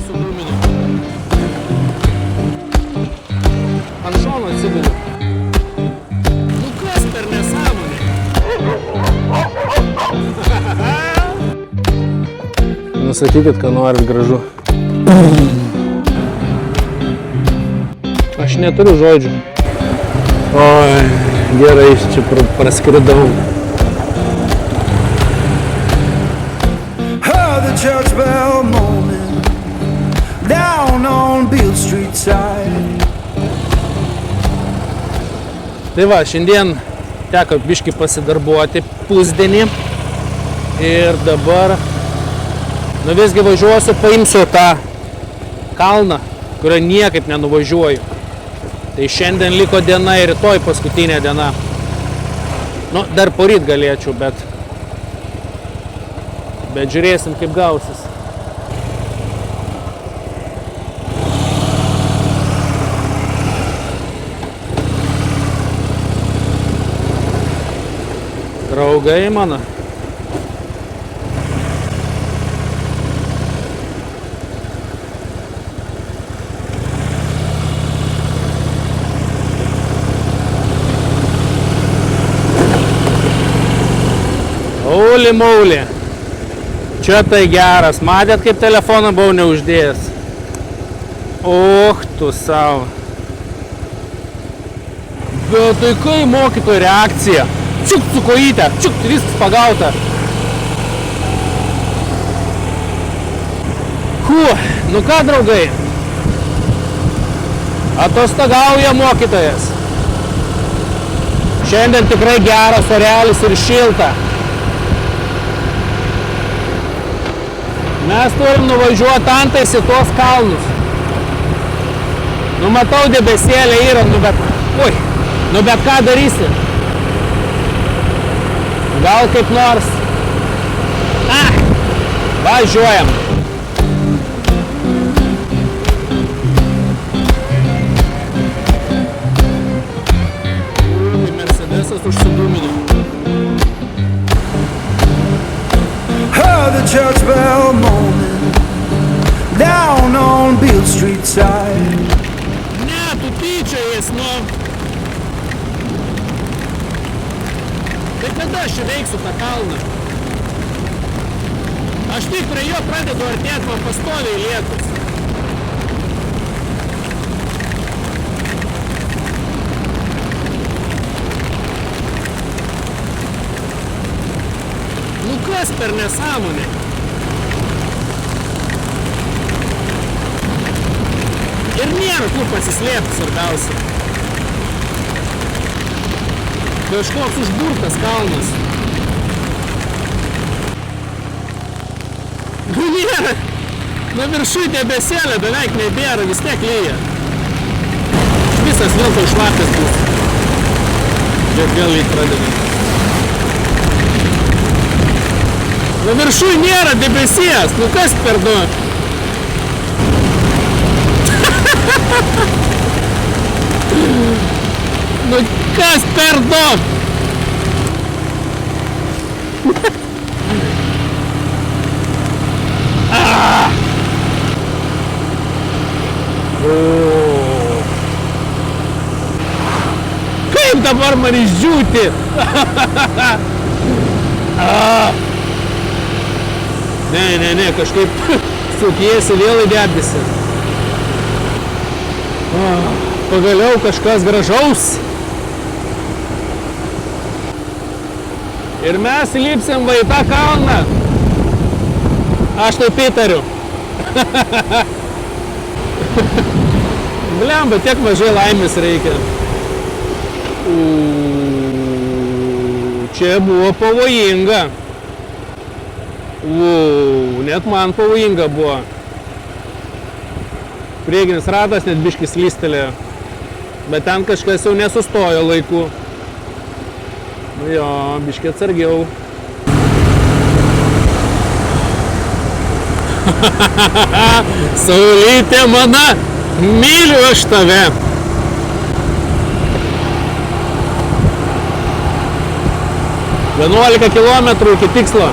sudūmino. Ant šono atsibudu. Nu kas per nesąmonė? Nusakykit, ką norit, gražu. Aš neturiu žodžių. Oi, gerai, čia praskridau. Heard the church bell moaning down on Beale Street side. Tai va, šiandien teko biškį pasidarbuoti pusdienį ir dabar visgi važiuosiu, paimsiu tą kalną, kurio niekaip nenuvažiuoju. Tai šiandien liko diena ir rytoj paskutinė diena. Nu, dar poryt galėčiau, bet žiūrėsim, kaip gausis. Draugai mano. Holy moly. Čia tai geras. Matėt, kaip telefoną buvau neuždėjęs? Och, tu savo. Bet tai kai mokytojo reakcija? Čiukt su kojyte, čiukt, viskas pagauta. Nu ką, draugai? Atostogauja mokytojas. Šiandien tikrai geras orelis ir šilta. Mes turim nuvažiuoti antais į tuos kalnus. Nu, matau, debesėlė yra, nu bet ką darysi? Gal kaip nors. Važiuojam. Mercedesas užsidūmino. Heard the church bell moaning down on Beale Street side. Ne, tu tyčiajies, nu. Tai kada aš įveiksiu tą kalną? Aš tik prie jo pradedu artėti, man pastoviai lietus. Nu kas per nesąmonė? Ir nėra kur pasislėpti svarbiausia. Kažkoks užburtas kalnas. Nu nėra. Na viršui debesėlė beveik nebėra, vis tiek lyja. Visas vėl tai šlapės bus. Bet vėl lyg pradeda. Na viršui nėra debesies. Nu kas per du? Nu kas per du? Kaip dabar man išdžiūti? Ne, kažkaip sukiesi vėl į debesį. Pagaliau kažkas gražaus. Ir mes lipsim va į tą kalną. Aš taip įtariu. Blemba, tiek mažai laimės reikia. Čia buvo pavojinga. Net man pavojinga buvo. Priekinis ratas net biškis slystelėjo. Bet ten kažkas jau nesustojo laiku. Nu jo, biškį atsargiau. Saulytė mana, myliu aš tave. Vienuolika kilometrų iki tikslo.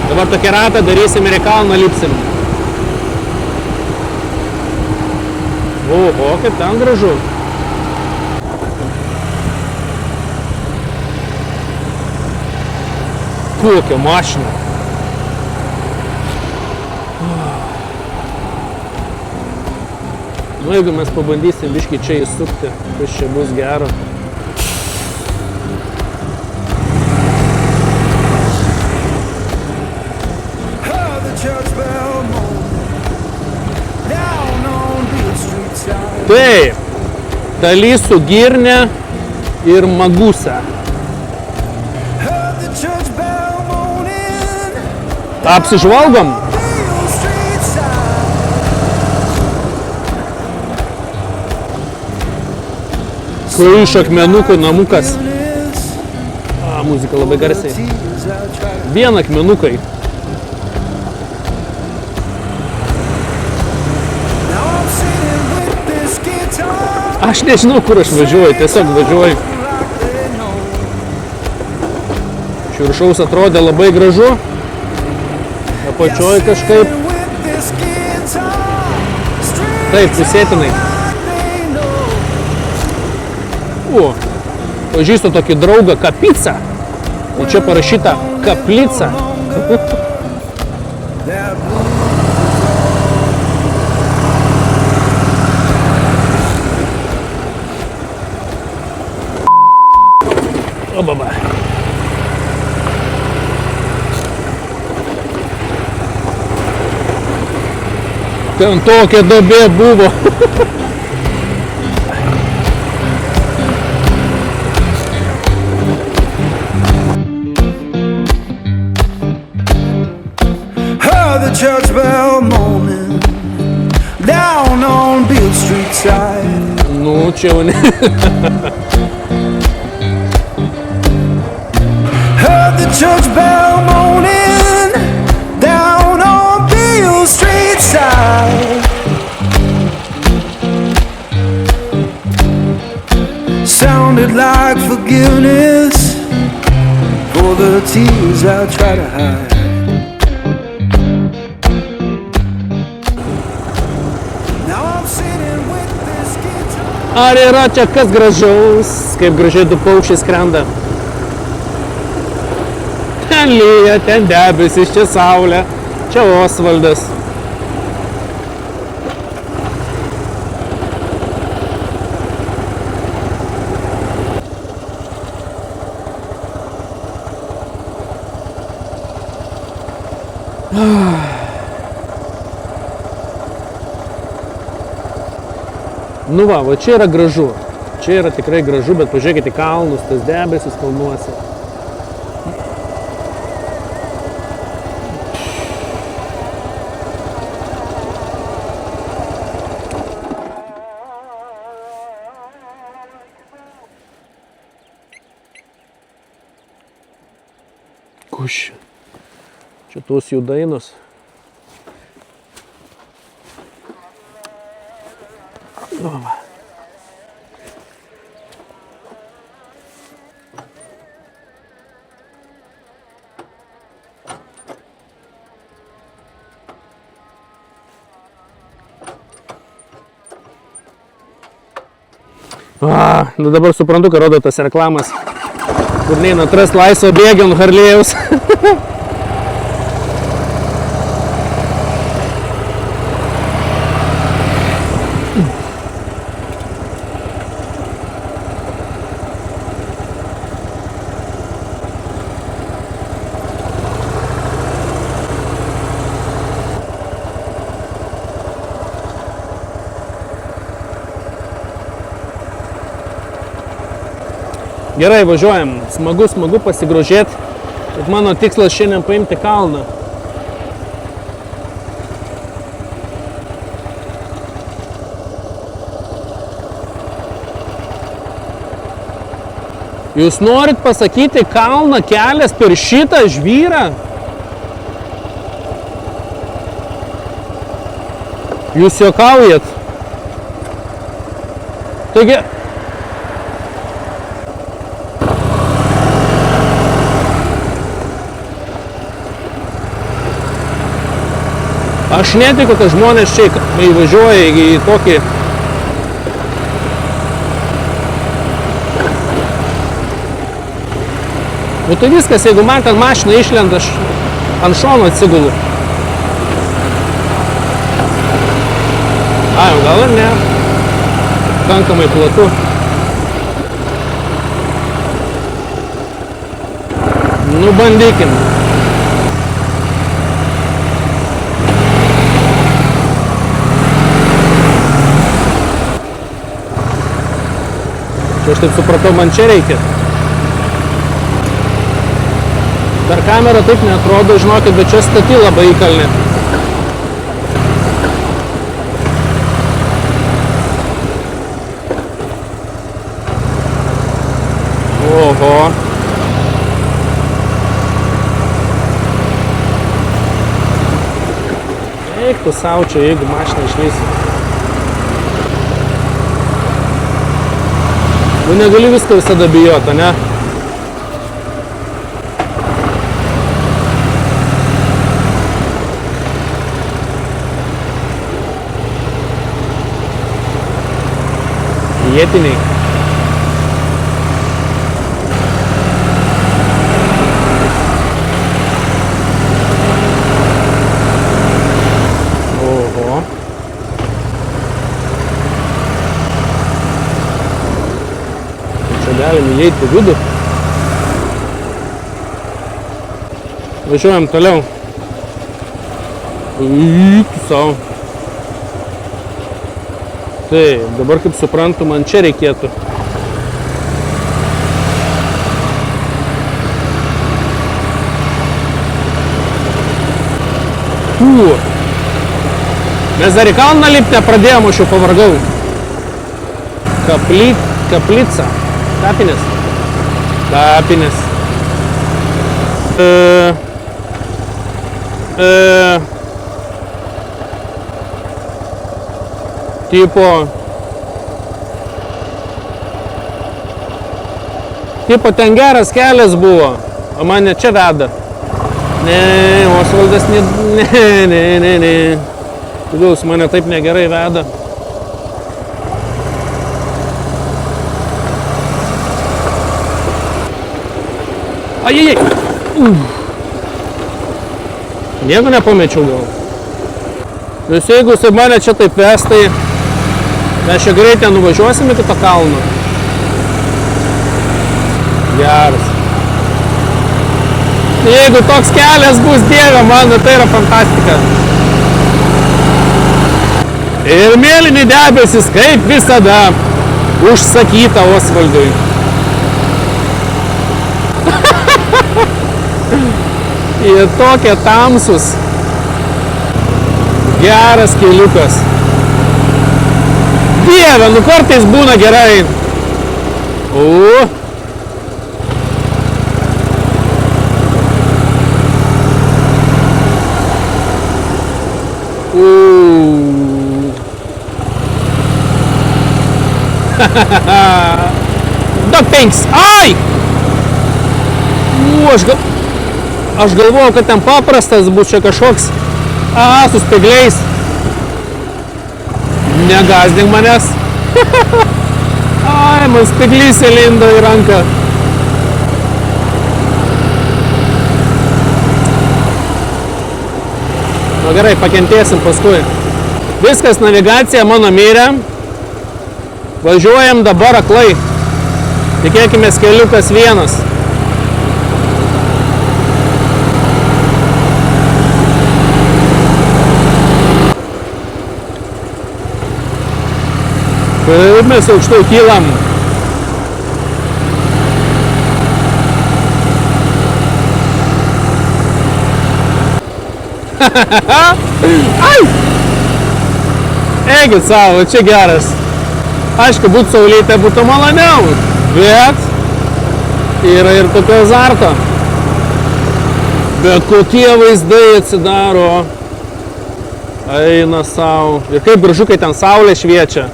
Dabar tokį ratą darysim ir į kalną lipsim. Oho, kaip ten gražu. Kokia mašina. Nu, jeigu mes pabandysim biškį čia įsukti, kas čia bus gero. Taip, Talysų girnė ir Magusa. Apsižvalgom. Kai iš akmenukų namukas. Muzika labai garsiai. Vien akmenukai. Aš nežinau, kur aš važiuoju, tiesiog važiuoju. Iš viršaus atrodė labai gražu, apačioj kažkaip. Taip, pusėtinai. O, pažįstu tokį draugą Kapica. Tai čia parašyta Kaplica. O, baba. Ten tokia duobė buvo. Heard the church bell moaning down on Beale Street side. Nu, čia jau ne. Heard the church bell moaning down on Beale Street side. Sounded like forgiveness for the tears I try to hide. Now I'm sitting with this guitar. Ar yra čia kas gražaus, kaip gražiai du paukščiai skrenda? Ten lyja, ten debesis, čia saulė, čia Osvaldas. Nu va čia yra gražu. Čia yra tikrai gražu, bet pažiūrėkite į kalnus, tas debesis kalnuose. Kuš. Čia tos jų dainos. Nu dabar suprantu, kad rodo tas reklamas, kur neina atrast laisvo bėgio ant Harlėjaus. Gerai, važiuojam. Smagu pasigrožėti. Bet mano tikslas šiandien paimti kalną. Jūs norit pasakyti, kalną kelias per šitą žvyrą? Jūs juokaujat. Taigi, aš netikiu, kad žmonės čia įvažiuoja į tokį Nu tai viskas, jeigu man ten mašina išlenda, aš ant šono atsigulu. Jau gal ir ne. Pakankamai platu. Nu bandykim. Čia aš taip supratau, man čia reikia. Per kamerą taip neatrodo, žinokit, bet čia stati labai įkalnė. Oho. Eik tu sau čia, jeigu mašiną išlysi. Nu negali viską visada bijoti, ne? Vietiniai. Oho. Čia galim įeiti į vidų. Važiuojam toliau. Įtų savo. Taip, dabar kaip suprantu, man čia reikėtų. Mes dar į kalną lipt nepradėjom, aš jau pavargau. Kaplica. Kapinės. Kapinės. Tipo ten geras kelias buvo, o mane čia veda. Ne, Osvaldas, ne. Kodėl mane taip negerai veda? Ajajai. Nieko nepamečiau gal. Nes jeigu jis mane čia taip ves, tai mes čia greitai nuvažiuosim iki to kalno. Geras. Jeigu toks kelias bus, Dieve mano, tai yra fantastika. Ir mėlyni debesis, kaip visada, užsakyta Osvaldui. Jie tokie tamsus. Geras keliukas. Dieve, nu kartais būna gerai. Dog pinks. Ai! Aš galvojau, kad ten paprastas bus čia kažkoks. Su spėgliais. Negazdink manęs. Ai, man spėglys įlindo į ranką. Nu gerai, pakentėsim paskui. Viskas, navigacija mano mirė. Važiuojam dabar aklai. Tikėkime, keliukas vienas. Kaip mes aukštai kylam. Ai! Eikit savo, čia geras. Aišku, būt saulytė būtų maloniau, bet yra ir tokio azarto. Bet kokie vaizdai atsidaro. Eina savo. Ir kaip gražu, kai ten saulė šviečia.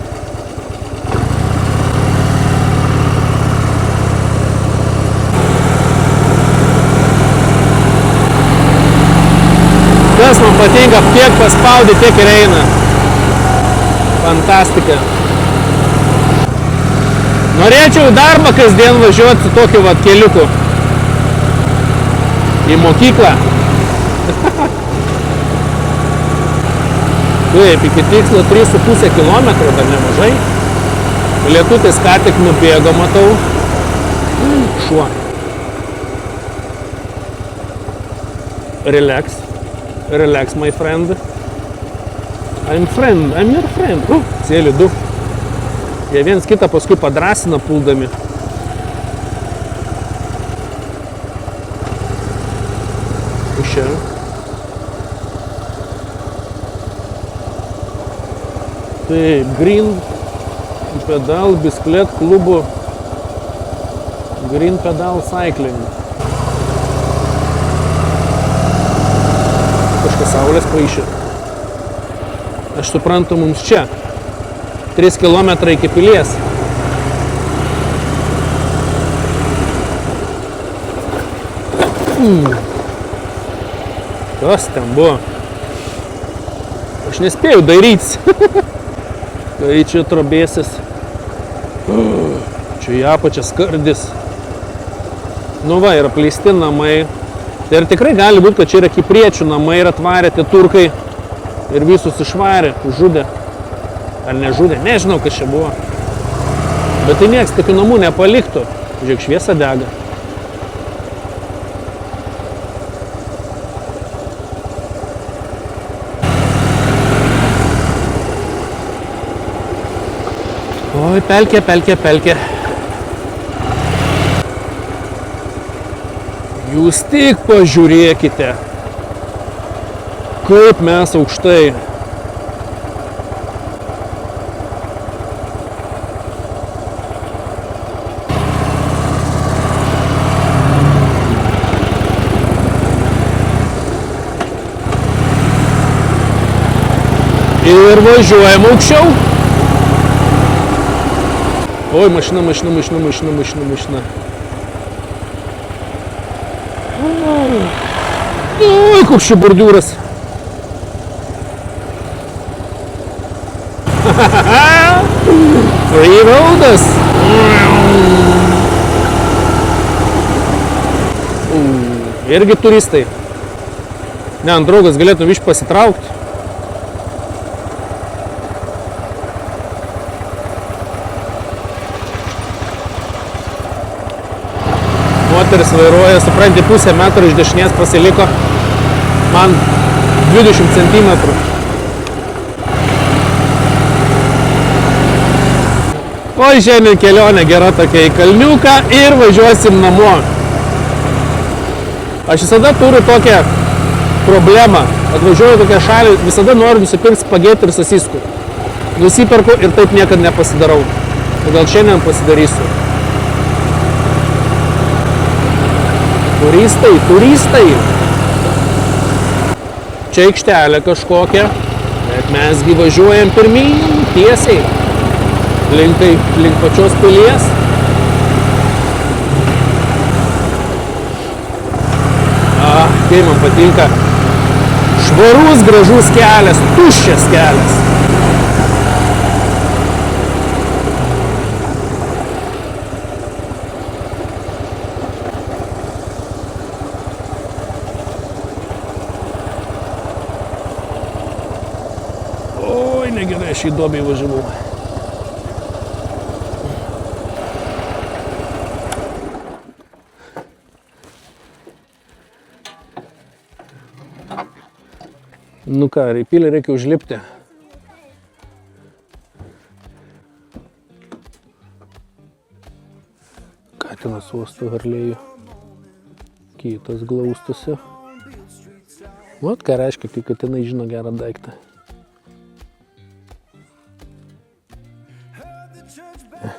Kas man patinka, tiek paspaudi, tiek ir eina. Fantastika. Norėčiau į darbą kasdien važiuoti su tokiu vat keliuku. į mokyklą. Taip, iki tikslo 3,5 km, dar nemažai. Lietutis ką tik nubėgo, matau. Šuo. Relax. Relax, my friend. I'm your friend. Sėli du. Jie viens kitą paskui padrasina puldami. Čia. Taip, Green Pedal bisiklet klubo. Green Pedal Cycling. Kažkas saulės paišė. Aš suprantu, mums čia. 3 km iki pilies. Kas ten buvo? Aš nespėjau dairytis. Kai čia trobėsis. Čia į apačią skardis. Nu va, yra apleisti namai. Tai ir tikrai gali būti, kad čia yra kipriečių namai ir atvarė tie turkai. Ir visus išvarė, žudė. Ar nežudė, nežinau, kas čia buvo. Bet tai nieks tokių namų nepaliktų. Žiūrėk, šviesa dega. Oi, pelkė, pelkė, pelkė. Jūs tik pažiūrėkite, kaip mes aukštai. Ir važiuojam aukščiau. Oi, mašina. Oi, koks čia bordiūras. Free roadas. Irgi turistai. Ne, ant draugas galėtų viš pasitraukti. Moteris vairuoja, supranti, pusę metro iš dešinės pasiliko man 20 centimetrų. O šiandien kelionė gera tokia į kalniuką ir važiuosim namo. Aš visada turiu tokią problemą. Atvažiuoju tokią šalį, visada noriu nusipirkti spagetį ir sasiskų. Nusiperku ir taip niekad nepasidarau. Gal šiandien pasidarysiu. Turistai. Čia aikštelė kažkokia, bet mesgi važiuojam pirmyn, tiesiai, link pačios pilies. Kaip man patinka. Švarus, gražus kelias, tuščias kelias. Negerai, aš į duobę įvažiavau. Nu ką, į pilį reikia užlipti. Katinas uosto Harlėjų. Kitas glaustusi. Vat ką reiškia, kai katinai žino gerą daiktą.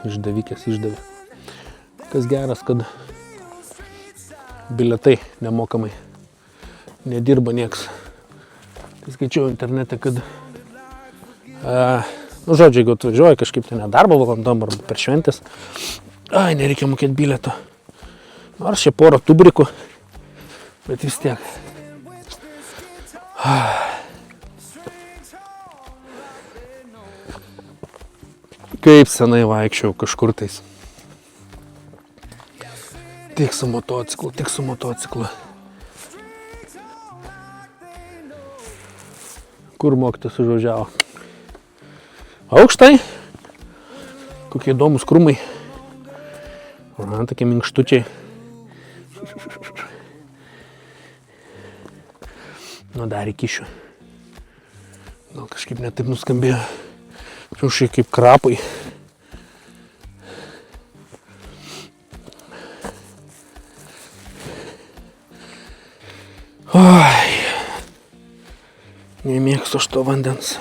Išdavikės išdavė. Kas geras, kad bilietai nemokamai. Nedirba nieks. Tai skaičiau internete, kad žodžiu, jeigu atvažiuoji kažkaip tai nedarbo valandom arba per šventės, nereikia mokėti bilieto. Nors čia porą tubrikų, bet vis tiek. Kaip senai vaikščiau kažkur tais. Tik su motociklu. Kur mokytis užvažiavo? Aukštai. Kokie įdomus krūmai. Aha, tokie minkštučiai. Nu, dar įkišiu. Gal kažkaip netaip nuskambėjo. Šiaušiai kaip krapai. Oi. Nemėgstu aš to vandens.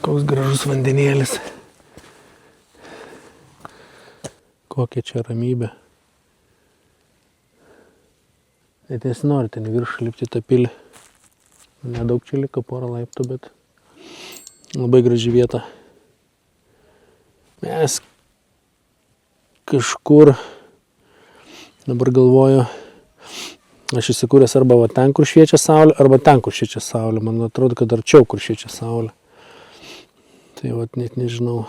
Koks gražus vandenėlis. Kokia čia ramybė. Net nesinori ten viršų lipti tą pilį. Nedaug čia liko, porą laiptų, bet labai graži vieta. Mes kažkur, dabar galvoju, aš įsikūręs arba va ten, kur šviečia saulė, arba ten, kur šviečia saulė. Man atrodo, kad arčiau, kur šviečia saulė. Tai va, net nežinau,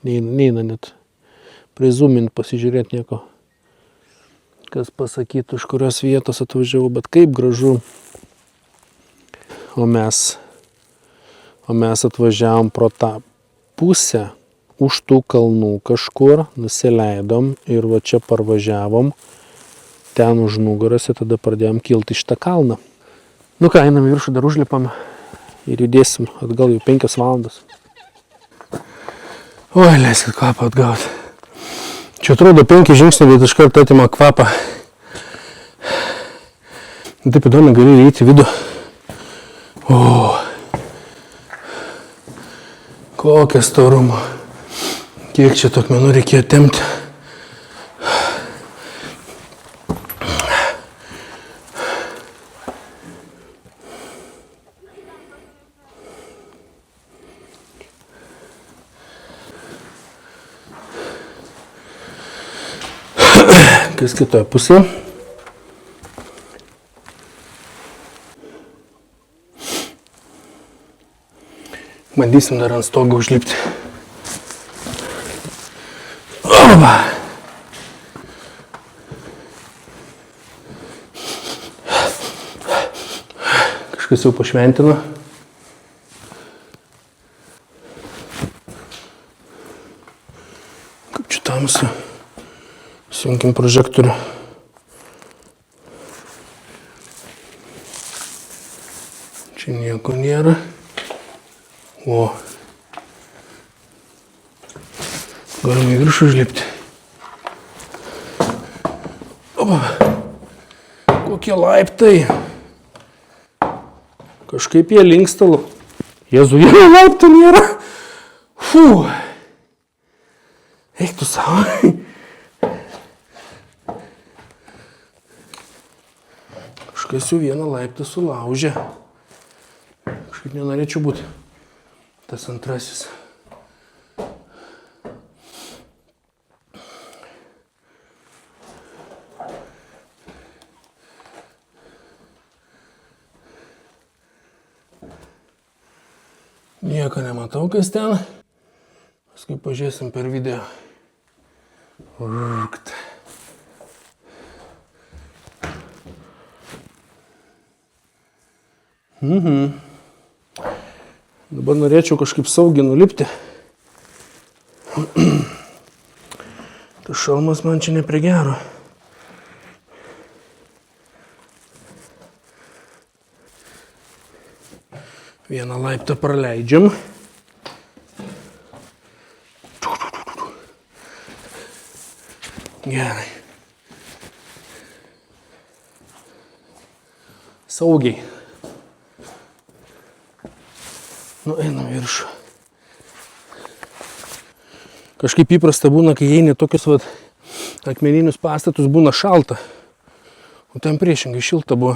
neina net prizumint, pasižiūrėti nieko, kas pasakytų, iš kurios vietos atvažiavau, bet kaip gražu. O mes atvažiavom pro tą pusę, už tų kalnų kažkur, nusileidom ir va čia parvažiavom, ten už nugaros ir tada pradėjom kilti šitą kalną. Nu ką, einam į viršų, dar užlipam ir judėsim atgal jau 5 valandas. Oi, leiskit kvapą atgauti. Čia atrodo 5 žingsniai, bet iš karto atima kvapą. Taip įdomi, gali įeiti į vidų. O, kokia storumo. Kiek čia tų akmenų reikėjo tempti. Kas kitoje pusėje. Bandysim dar ant stogo užlipti. Oba! Kažkas jau pašventino. Kaip čia tamsu. Įsijunkim prožektorių. Čia nieko nėra. O. Galime į viršų užlipti. Opa. Kokie laiptai. Kažkaip jie linkstalo. Jėzu, jie laiptų nėra. Fū. Eik tu savo. Kažkas jau vieną laiptą sulaužė. Kažkaip nenorėčiau būti tas antrasis. Nieko nematau, kas ten. Paskui pažiūrėsim per video. Rūkt. Dabar norėčiau kažkaip saugiai nulipti. Tas šalmas man čia ne prie gero. Vieną laiptą praleidžiam. Gerai. Saugiai. Nu, einam viršų. Kažkaip įprasta būna, kai eini tokius akmeninius pastatus, būna šalta. O ten priešingai šilta buvo.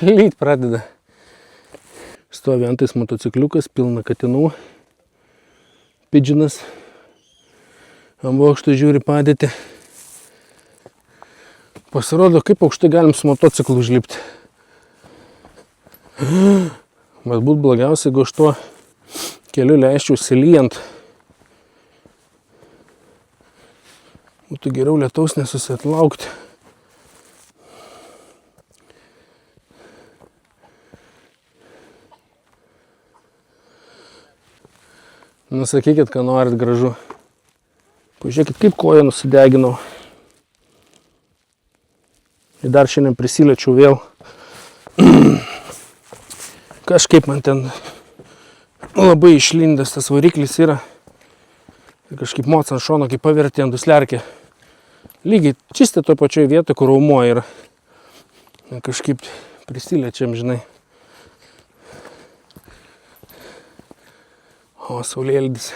Lyt pradeda. Stovi antais motocikliukas, pilna katinų. Pidžinas. Ant bokšto žiūri padėtį. Pasirodo, kaip aukštai galim su motociklu užlipti. Bet būt blogiausia, jeigu aš tuo keliu leisčiausi lyjant. Būtų geriau lietaus nesusiatlaukti. Nusakykit, ką norit gražu. Pažiūrėkit, kaip koją nusideginau. Ir dar šiandien prisiliečiau vėl. Kažkaip man ten labai išlindęs tas variklis yra. Ir kažkaip moc ant šono, kaip pavertė ant duslerkė. Lygiai čistė toj pačioj vietoj, kur raumo yra. Ir kažkaip prisiliečiam, žinai. O, saulėlydis.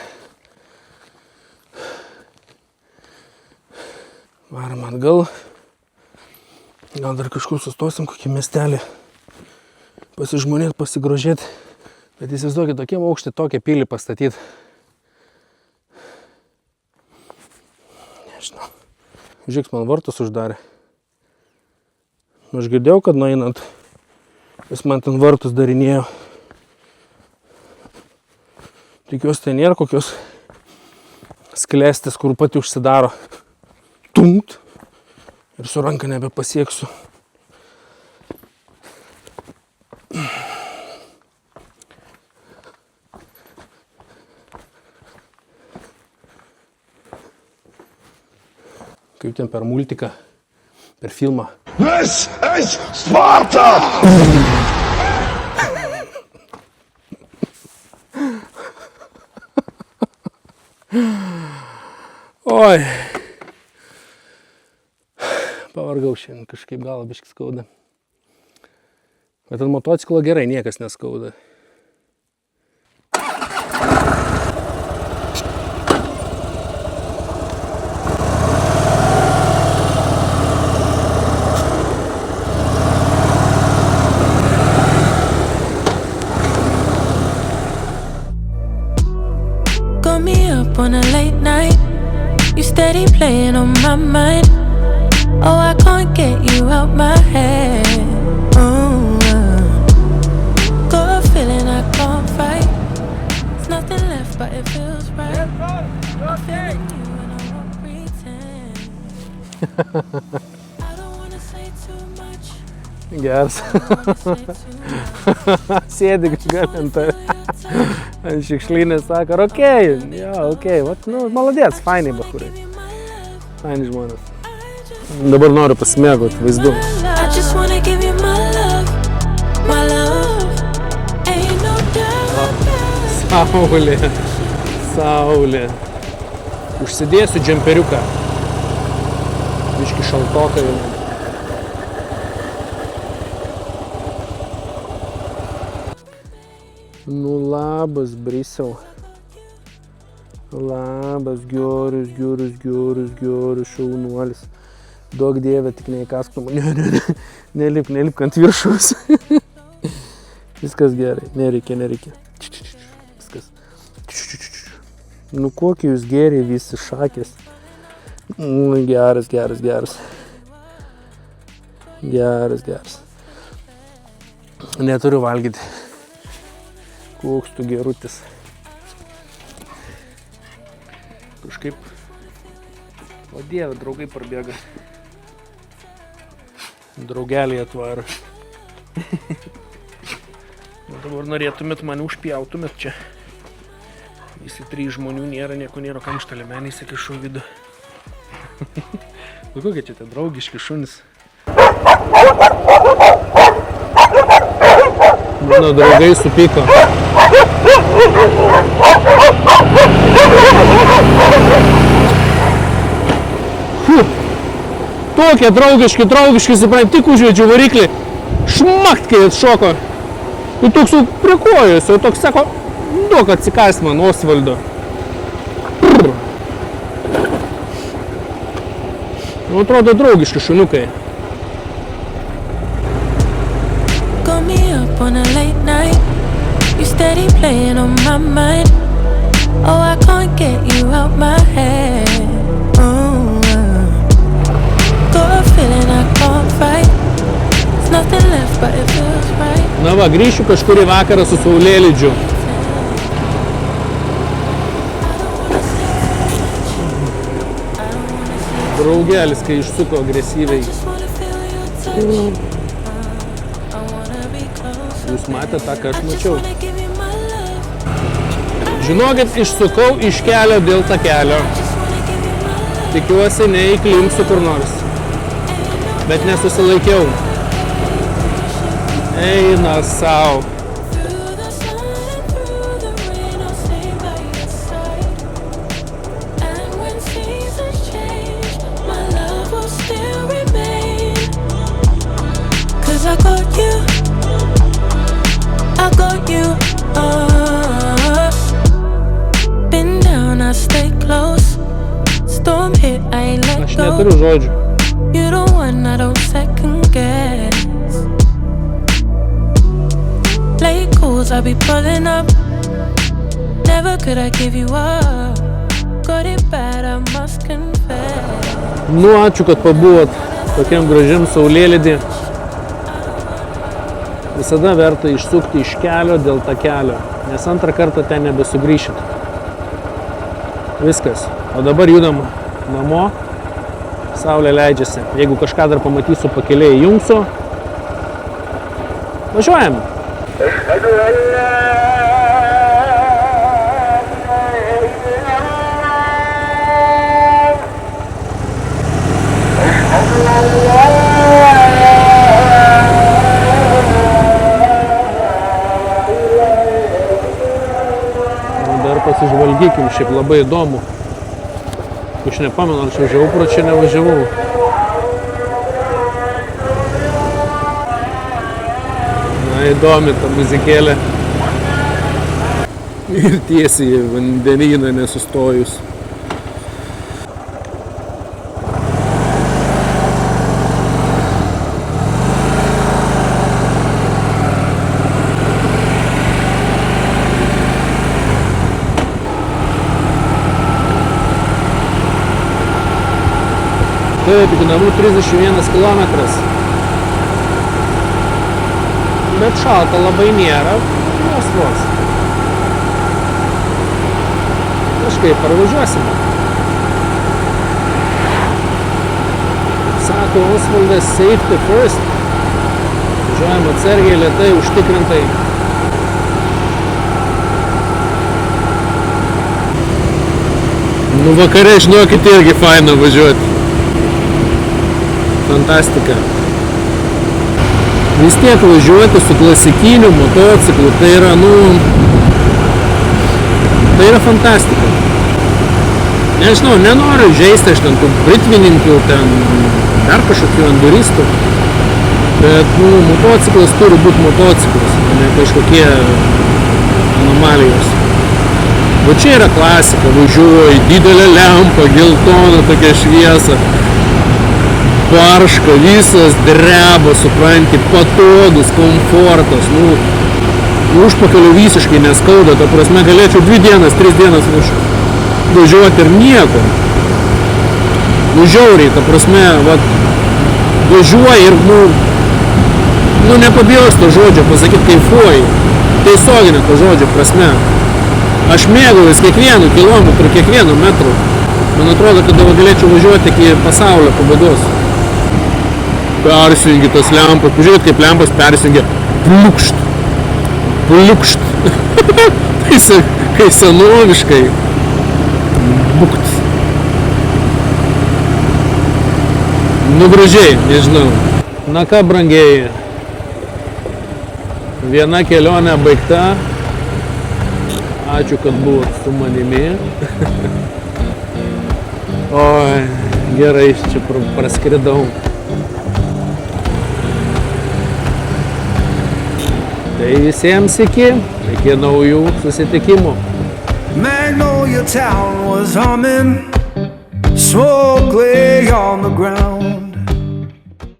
Varam atgal. Gal dar kažkur sustosim, kokį miestelį. Pasižmonėt, pasigrožėt. Bet įsivaizduokit, tokiam aukštį tokią pilį pastatyti. Nežinau. Žiūrėk, man vartus uždarė. Aš girdėjau, kad nueinant, jis man ten vartus darinėjo. Tikiuosi, tai nėra kokios sklestės, kur pati užsidaro. Tumt. Ir su ranka nebepasieksiu. Kaip ten per multiką, per filmą. This is Sparta! Oi. Pavargau šiandien, kažkaip galą biškį skauda. Bet ant motociklo gerai, niekas neskauda. Got me up on a late night. You steady playing on my mind. Oh, I can't get you out my head. Got a feeling I can't fight. There's nothing left, but it feels right. I'm feeling you and I won't pretend. I don't wanna say too much. Geras. I don't wanna say too much. Sėdi kažką ant šiukšlynės, sako, okei, jo, okei, vat, nu, maladėts, fainiai, bachurai. Faini žmonės. Dabar noriu pasimėgauti vaizdu. I just wanna give you my love, my love. Ain't no doubt. Saulė, saulė. Užsidėsiu džemperiuką. Biškį šaltokai. Nu, labas, Brisel. Labas, giorius, šaunuolis. Duok Dieve, tik neįkastum. Nelipk ant viršaus. Viskas gerai, nereikia. Viskas. Nu, kokie jūs geriai visi šakės. Geras. Neturiu valgyti. Koks tu gerutis. Kažkaip. O Dieve, draugai parbėga. Draugeliai atvaro. Dabar norėtumėt mane užpjautumėt čia. Visi 3 žmonių nėra, nieko nėra, kamštalė menį įsikišau vidų. Nu kokie čia tie draugiški šunys. Mano draugai supyko. Tokie draugiški, supranti, tik užvedžiu variklį. Šmakt, kai atšoko. Ir toks jau prie kojos, jau toks sako, duok atsikast man Osvaldo. Nu, atrodo draugiški šuniukai. Got me up on a late night. You steady playing on my mind. Oh, I can't get you out my head. Got a feeling I can't fight. There's nothing left, but it feels right. Na va, grįšiu kažkurį vakarą su saulėlydžiu. Draugelis, kai išsuko agresyviai. Jūs matėte tą, ką aš mačiau. Žinokit, išsukau iš kelio dėl takelio. Tikiuosi, neįklimsiu kur nors. Bet nesusilaikiau. Eina sau. Through the sun and through the rain, I'll stay by your side. And when seasons change, my love will still remain. 'Cause I got you. Been down, I stay close. Storm hit, I ain't let Aš go. neturiu žodžių. You the one I don't second guess. Late calls I be pulling up. Never could I give you up. Got it bad, I must confess. Nu, ačiū, kad pabuvot tokiam gražiam saulėlydį. Visada verta išsukti iš kelio dėl takelio, nes antrą kartą ten nebesugrįšit. Viskas. O dabar judam namo. Saulė leidžiasi. Jeigu kažką dar pamatysiu pakeliai, įjungsiu. Važiuojam. Dar pasižvalgykim, šiaip labai įdomu. Aš nepamenu, ar čia važiavau pro čia, nevažiavau. Na, įdomi ta muzikėlė. Ir tiesiai vandenyną nesustojus. Taip, iki namų 31 kilometras. Bet šalta labai nėra. Vos. Kažkaip parvažiuosime. Sako Osvaldas, safety first. Važiuojam atsargiai, lėtai, užtikrintai. Nu vakare, žinokit, irgi faina važiuoti. Fantastika. Vis tiek važiuoti su klasikiniu motociklu, tai yra, tai yra fantastika. Nežinau, nenoriu žaisti aš ten tų britvininkų, ten dar kažkokių enduristų, bet, motociklas turi būti motociklas, o ne kažkokie anomalijos. Va čia yra klasika, važiuoji, didelė lempa, geltona tokia šviesa. Barška, visas dreba, supranti, patogus, komfortas, užpakalio visiškai neskauda, ta prasme, galėčiau 2 dienas, 3 dienas važiuoti ir nieko. Žiauriai, ta prasme, važiuoji ir, nepabijos to žodžio, pasakyti, kaifuoji, tiesioginė to žodžio prasme. Aš mėgaujuos kiekvienu kilometru, kiekvienu metru. Man atrodo, kad dabar galėčiau važiuoti iki pasaulio pabaidos. Persijungi tas lempas, pažiūrėt, kaip lempas persijungia, pliukšt, kai senoviškai, bukt. Gražiai, nežinau. Na ką, brangieji, viena kelionė baigta, ačiū, kad buvot su manimi. Oi, gerai, čia praskridau. Tai visiems iki naujų susitikimų. Magnolia Town was humming, smoke lay on the ground.